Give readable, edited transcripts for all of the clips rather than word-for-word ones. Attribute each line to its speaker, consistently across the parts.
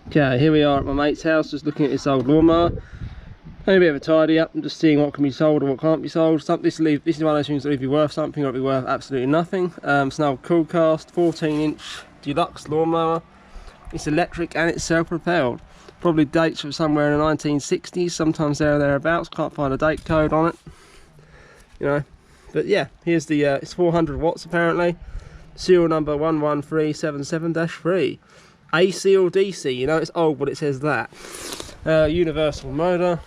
Speaker 1: Okay, here we are at my mate's house, just looking at this old lawnmower. Having a bit of a tidy up and just seeing what can be sold and what can't be sold. This is one of those things that will either be worth something or it'll be worth absolutely nothing. It's an old cool cast 14-inch deluxe lawnmower. It's electric and it's self-propelled. Probably dates from somewhere in the 1960s, sometimes there or thereabouts. Can't find a date code on it, you know. But yeah, here's the it's 400 watts apparently. Serial number 11377-3. AC or DC, you know, it's old but it says that. Universal motor.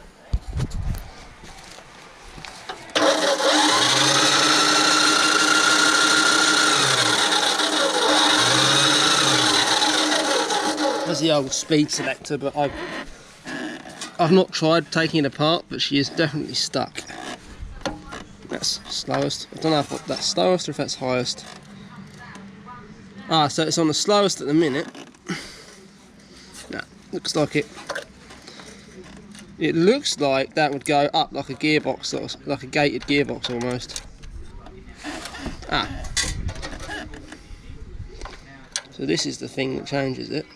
Speaker 1: There's the old speed selector, but I've not tried taking it apart, but she is definitely stuck. That's slowest. I don't know if that's slowest or if that's highest. Ah, so it's on the slowest at the minute. No, looks like it. It looks like that would go up like a gearbox, sort of, like a gated gearbox almost. Ah. So this is the thing that changes it.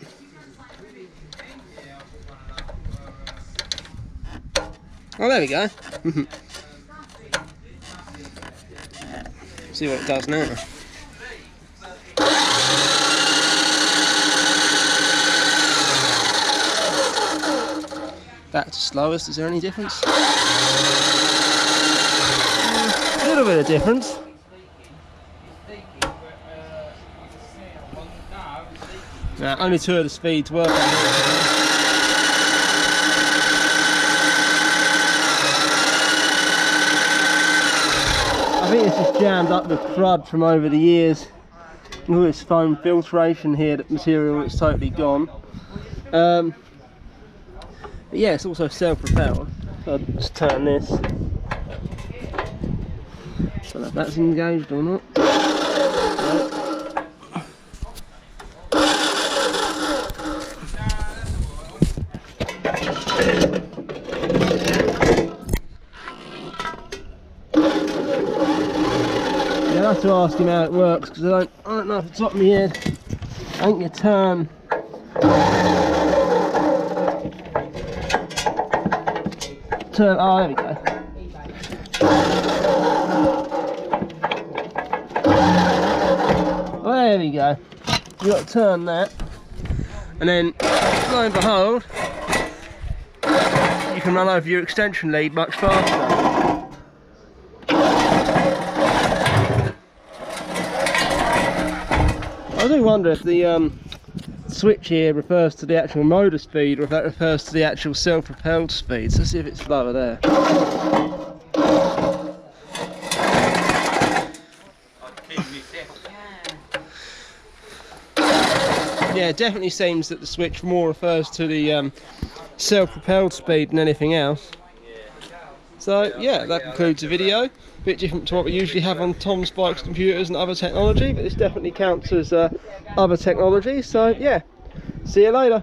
Speaker 1: Oh, there we go. See what it does now. Back to slowest, is there any difference? A little bit of difference. Now, only two of the speeds work. I think it's just jammed up with crud from over the years. All this foam filtration here, that material is totally gone. But yeah, it's also self-propelled. So I'll just turn this. Don't know if that's engaged or not. No. Yeah, I have to ask him how it works because I don't know off the top of my head. I think you turn. Oh, there we go. Oh, there we go. You've got to turn that, and then, lo and behold, you can run over your extension lead much faster. I do wonder if the switch here refers to the actual motor speed or if that refers to the actual self-propelled speed. So let's see if it's slower there. Yeah, it definitely seems that the switch more refers to the self-propelled speed than anything else. So yeah, that concludes the video. A bit different to what we usually have on Tom's Bikes, Computers and Other Technology, but this definitely counts as other technology. So yeah, see you later.